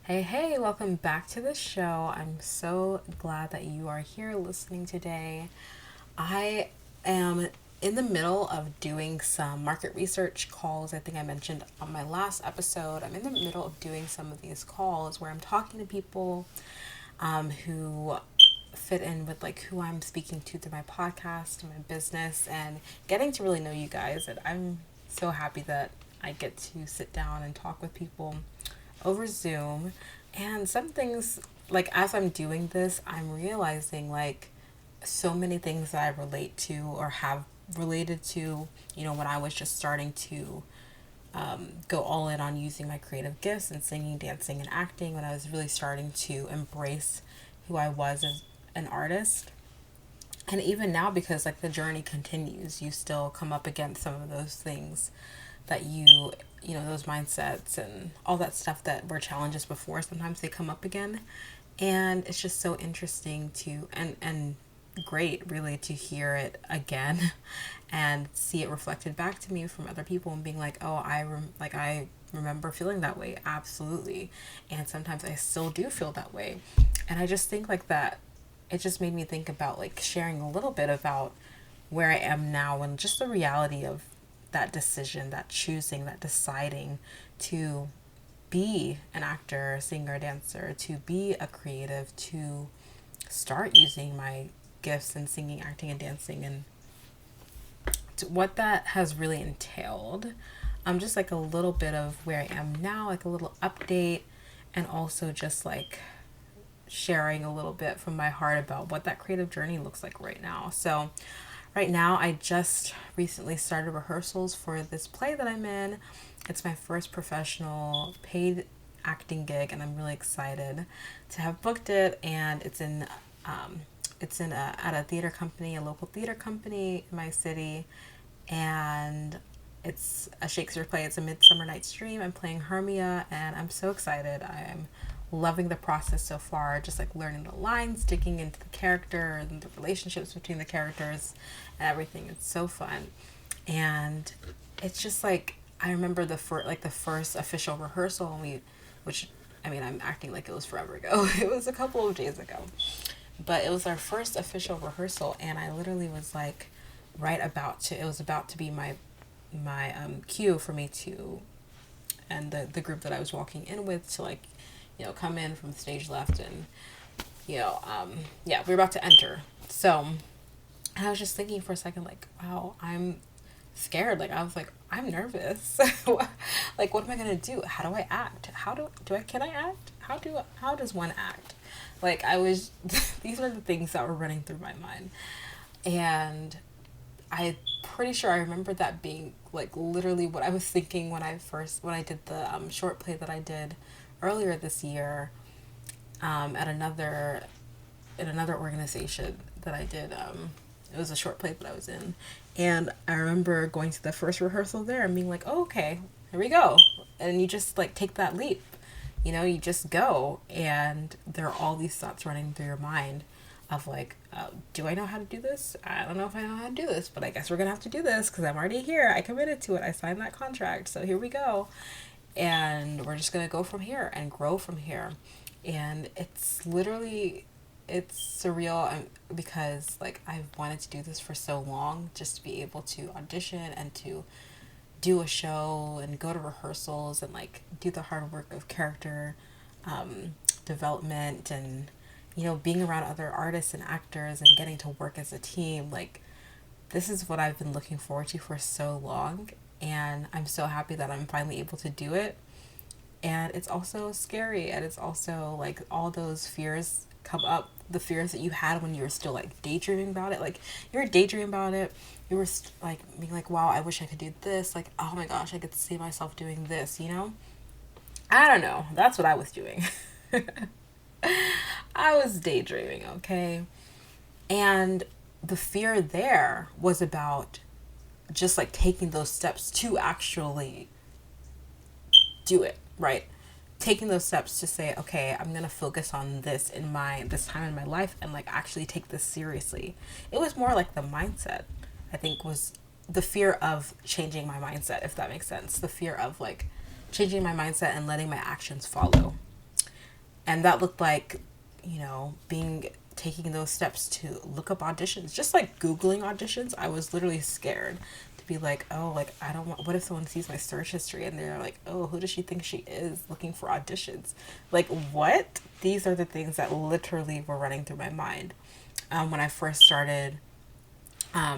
Hey, welcome back to the show. I'm so glad that you are here listening today. I am in the middle of doing some market research calls. I think I mentioned on my last episode. I'm in the middle of doing some of these calls where I'm talking to people who fit in with like who I'm speaking to through my podcast and my business and getting to really know you guys. And I'm so happy that I get to sit down and talk with people over Zoom. And some things, like as I'm doing this, I'm realizing like so many things that I relate to or have related to, when I was just starting to go all in on using my creative gifts and singing, dancing, and acting, when I was really starting to embrace who I was as an artist. And even now, because like the journey continues, you still come up against some of those things that those mindsets and all that stuff that were challenges before. Sometimes they come up again. And it's just so interesting to, and great really to hear it again and see it reflected back to me from other people and being like, oh, I remember feeling that way. Absolutely. And sometimes I still do feel that way. And I just think like that, it just made me think about like sharing a little bit about where I am now and just the reality of that decision, that choosing, that deciding to be an actor, singer, dancer, to be a creative, to start using my gifts in singing, acting, and dancing, and what that has really entailed. Just like a little bit of where I am now, like a little update, and also just like sharing a little bit from my heart about what that creative journey looks like right now. So, right now, I just recently started rehearsals for this play that I'm in. It's my first professional paid acting gig, and I'm really excited to have booked it. And at a theater company, a local theater company in my city, and it's a Shakespeare play. It's a Midsummer Night's Dream. I'm playing Hermia, and I'm so excited. I am loving the process so far, just like learning the lines, digging into the character and the relationships between the characters and everything. It's so fun. And it's just like I remember the first official rehearsal, and I'm acting like it was forever ago. It was a couple of days ago. But it was our first official rehearsal, and I literally was like it was about to be my cue for me to, and the group that I was walking in with to like, come in from stage left, and yeah, we were about to enter. So and I was just thinking for a second, like, wow, I'm scared. Like I was like, I'm nervous. Like, what am I gonna do? How do I act? Can I act? How does one act? Like I was, these are the things that were running through my mind, and I pretty sure I remember that being like literally what I was thinking when I did the short play that I did earlier this year, at another organization that I did. It was a short play that I was in, and I remember going to the first rehearsal there and being like, "Oh, okay, here we go," and you just like take that leap. You just go, and there are all these thoughts running through your mind of like, do I know how to do this? I don't know if I know how to do this, but I guess we're gonna have to do this because I'm already here. I committed to it. I signed that contract, so here we go, and we're just gonna go from here and grow from here. And it's surreal, because like I've wanted to do this for so long, just to be able to audition and to do a show and go to rehearsals and like do the hard work of character development, and being around other artists and actors and getting to work as a team. Like, this is what I've been looking forward to for so long, and I'm so happy that I'm finally able to do it. And it's also scary, and it's also like all those fears come up, the fears that you had when you were still like daydreaming about it. Like, you were daydreaming about it, you were like being like, wow, I wish I could do this, like, oh my gosh, I could see myself doing this. I don't know, that's what I was doing. I was daydreaming, okay? And the fear there was about just like taking those steps to actually do it, right? Taking those steps to say, okay, I'm gonna focus on this time in my life, and like actually take this seriously. It was more like the mindset, I think, was the fear of changing my mindset, if that makes sense. The fear of like changing my mindset and letting my actions follow. And that looked like, taking those steps to look up auditions, just like Googling auditions. I was literally scared to be like, oh, like, I don't want, what if someone sees my search history and they're like, oh, who does she think she is looking for auditions? Like, what? These are the things that literally were running through my mind when I first started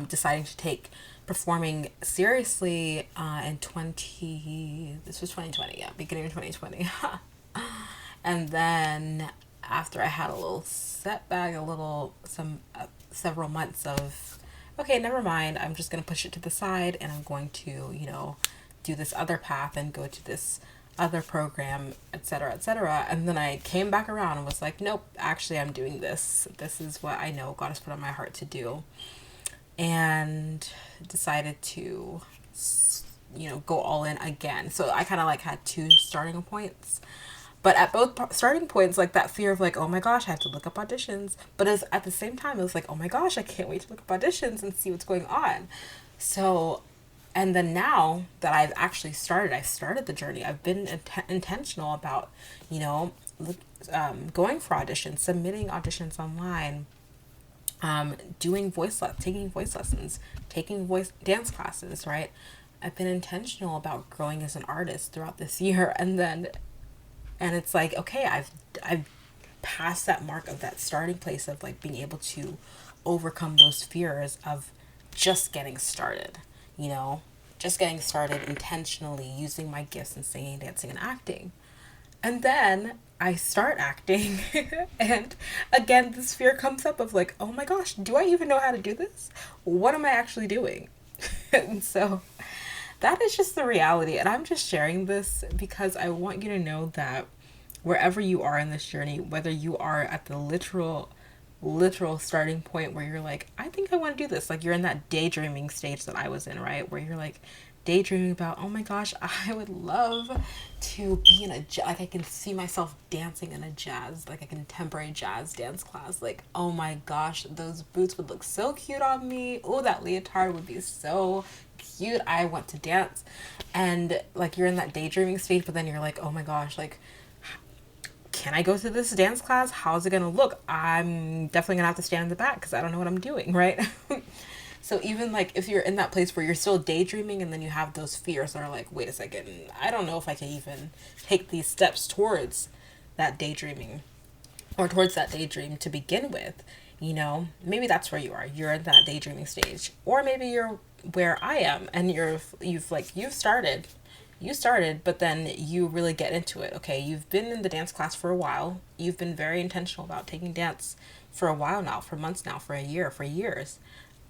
deciding to take performing seriously this was 2020, yeah, beginning of 2020. And then after I had a little setback, several months of, okay, never mind, I'm just going to push it to the side and I'm going to, do this other path and go to this other program, etc., etc. And then I came back around and was like, nope, actually, I'm doing this. This is what I know God has put on my heart to do. And decided to, go all in again. So I kind of like had two starting points. But at both starting points, like that fear of like, oh my gosh, I have to look up auditions. But at the same time, it was like, oh my gosh, I can't wait to look up auditions and see what's going on. So, and then now that I've started the journey. I've been intentional about, going for auditions, submitting auditions online, taking voice lessons, taking voice dance classes, right? I've been intentional about growing as an artist throughout this year, and it's like, okay, I've passed that mark of that starting place of like being able to overcome those fears of just getting started, just getting started intentionally using my gifts in singing, dancing, and acting. And then I start acting, and again, this fear comes up of like, oh my gosh, do I even know how to do this? What am I actually doing? And so that is just the reality. And I'm just sharing this because I want you to know that wherever you are in this journey, whether you are at the literal starting point where you're like, I think I want to do this, like you're in that daydreaming stage that I was in, right? Where you're like daydreaming about, oh my gosh, I would love to be in like I can see myself dancing in like a contemporary jazz dance class. Like, oh my gosh, those boots would look so cute on me. Oh, that leotard would be so cute. I want to dance. And like you're in that daydreaming stage, but then you're like, oh my gosh, like, can I go to this dance class? How's it gonna look? I'm definitely gonna have to stand in the back because I don't know what I'm doing, right? So even like if you're in that place where you're still daydreaming and then you have those fears that are like, wait a second, I don't know if I can even take these steps towards that daydreaming or towards that daydream to begin with, maybe that's where you are. You're in that daydreaming stage. Or maybe you're where I am and you've started, but then you really get into it. Okay, you've been in the dance class for a while. You've been very intentional about taking dance for a while now, for months now, for a year, for years.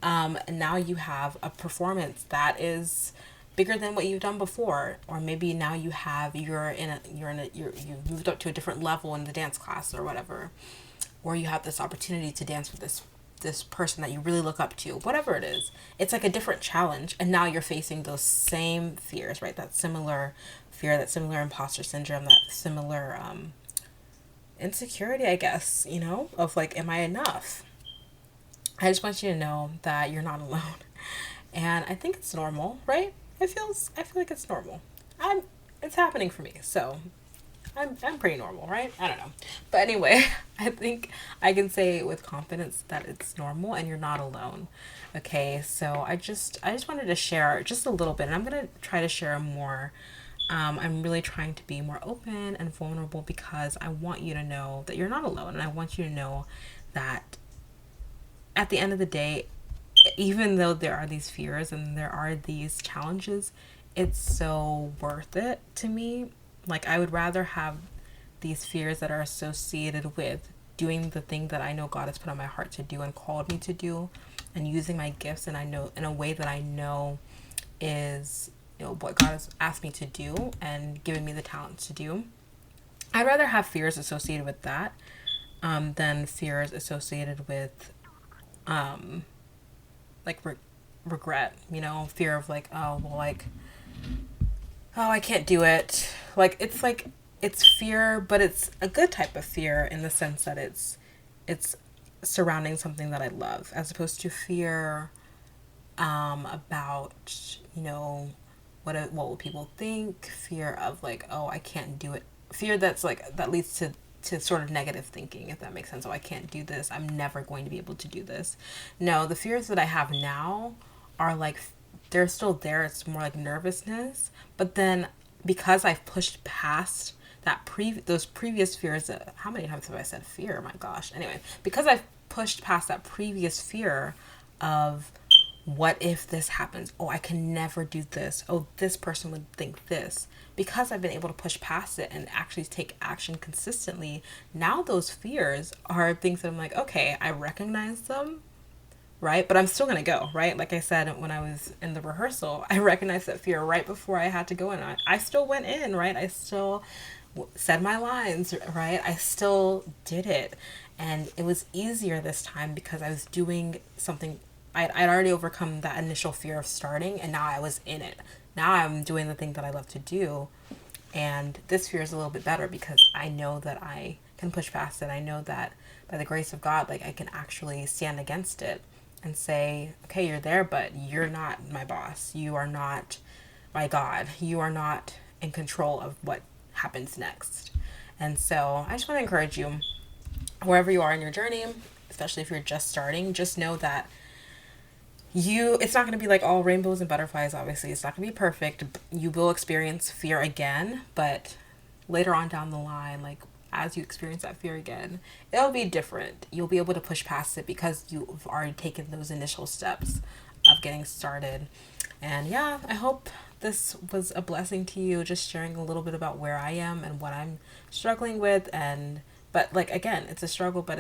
And now you have a performance that is bigger than what you've done before, or maybe now you've moved up to a different level in the dance class or whatever, or you have this opportunity to dance with this person that you really look up to, whatever it is. It's like a different challenge, and now you're facing those same fears, right? That similar fear, that similar imposter syndrome, that similar insecurity, I guess, of like, am I enough? I just want you to know that you're not alone. And I think it's normal, right? I feel like it's normal. It's happening for me. So I'm pretty normal, right? I don't know. But anyway, I think I can say with confidence that it's normal and you're not alone. Okay? So I just wanted to share just a little bit, and I'm going to try to share more. I'm really trying to be more open and vulnerable because I want you to know that you're not alone, and I want you to know that at the end of the day, even though there are these fears and there are these challenges, it's so worth it to me. Like, I would rather have these fears that are associated with doing the thing that I know God has put on my heart to do and called me to do, and using my gifts, and I know in a way that I know is, what God has asked me to do and given me the talent to do. I'd rather have fears associated with that than fears associated with like regret, fear of like, oh, well, like, oh, I can't do it. Like, it's fear, but it's a good type of fear in the sense that it's surrounding something that I love, as opposed to fear about, what will people think, fear of like, oh, I can't do it, fear that's like, that leads to to sort of negative thinking, if that makes sense. Oh, I can't do this. I'm never going to be able to do this. No, the fears that I have now are like, they're still there. It's more like nervousness. But then because I've pushed past those previous fears, how many times have I said fear? Oh my gosh. Anyway, because I've pushed past that previous fear of, what if this happens? Oh, I can never do this. Oh, this person would think this. Because I've been able to push past it and actually take action consistently, now those fears are things that I'm like, okay, I recognize them, right? But I'm still going to go, right? Like I said, when I was in the rehearsal, I recognized that fear right before I had to go in. I still went in, right? I still said my lines, right? I still did it. And it was easier this time because I was doing something. I'd already overcome that initial fear of starting, and now I was in it. Now I'm doing the thing that I love to do. And this fear is a little bit better because I know that I can push past it. I know that by the grace of God, like I can actually stand against it and say, okay, you're there, but you're not my boss. You are not my God. You are not in control of what happens next. And so I just want to encourage you, wherever you are in your journey, especially if you're just starting, just know that it's not going to be like all rainbows and butterflies. Obviously, it's not going to be perfect. You will experience fear again, but later on down the line, like as you experience that fear again, it'll be different. You'll be able to push past it because you've already taken those initial steps of getting started. And yeah, I hope this was a blessing to you, just sharing a little bit about where I am and what I'm struggling with. And but like again, it's a struggle, but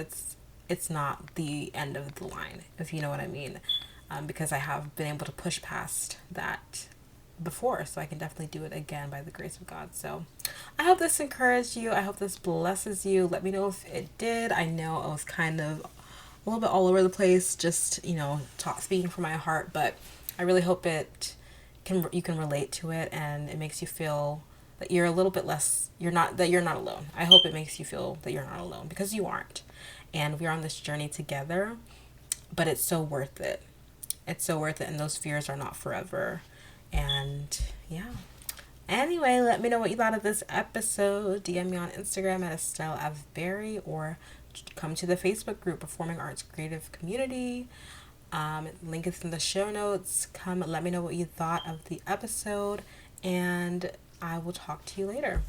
it's not the end of the line, if you know what I mean. Because I have been able to push past that before, so I can definitely do it again by the grace of God. So I hope this encouraged you. I hope this blesses you. Let me know if it did. I know I was kind of a little bit all over the place, just speaking from my heart, but I really hope you can relate to it, and it makes you feel that you're a little bit less. You're not alone. I hope it makes you feel that you're not alone, because you aren't, and we're on this journey together. But it's so worth it. It's so worth it, and those fears are not forever. And yeah. Anyway, let me know what you thought of this episode. DM me on Instagram at Estelle Avberry, or come to the Facebook group, Performing Arts Creative Community. Link is in the show notes. Come let me know what you thought of the episode, and I will talk to you later.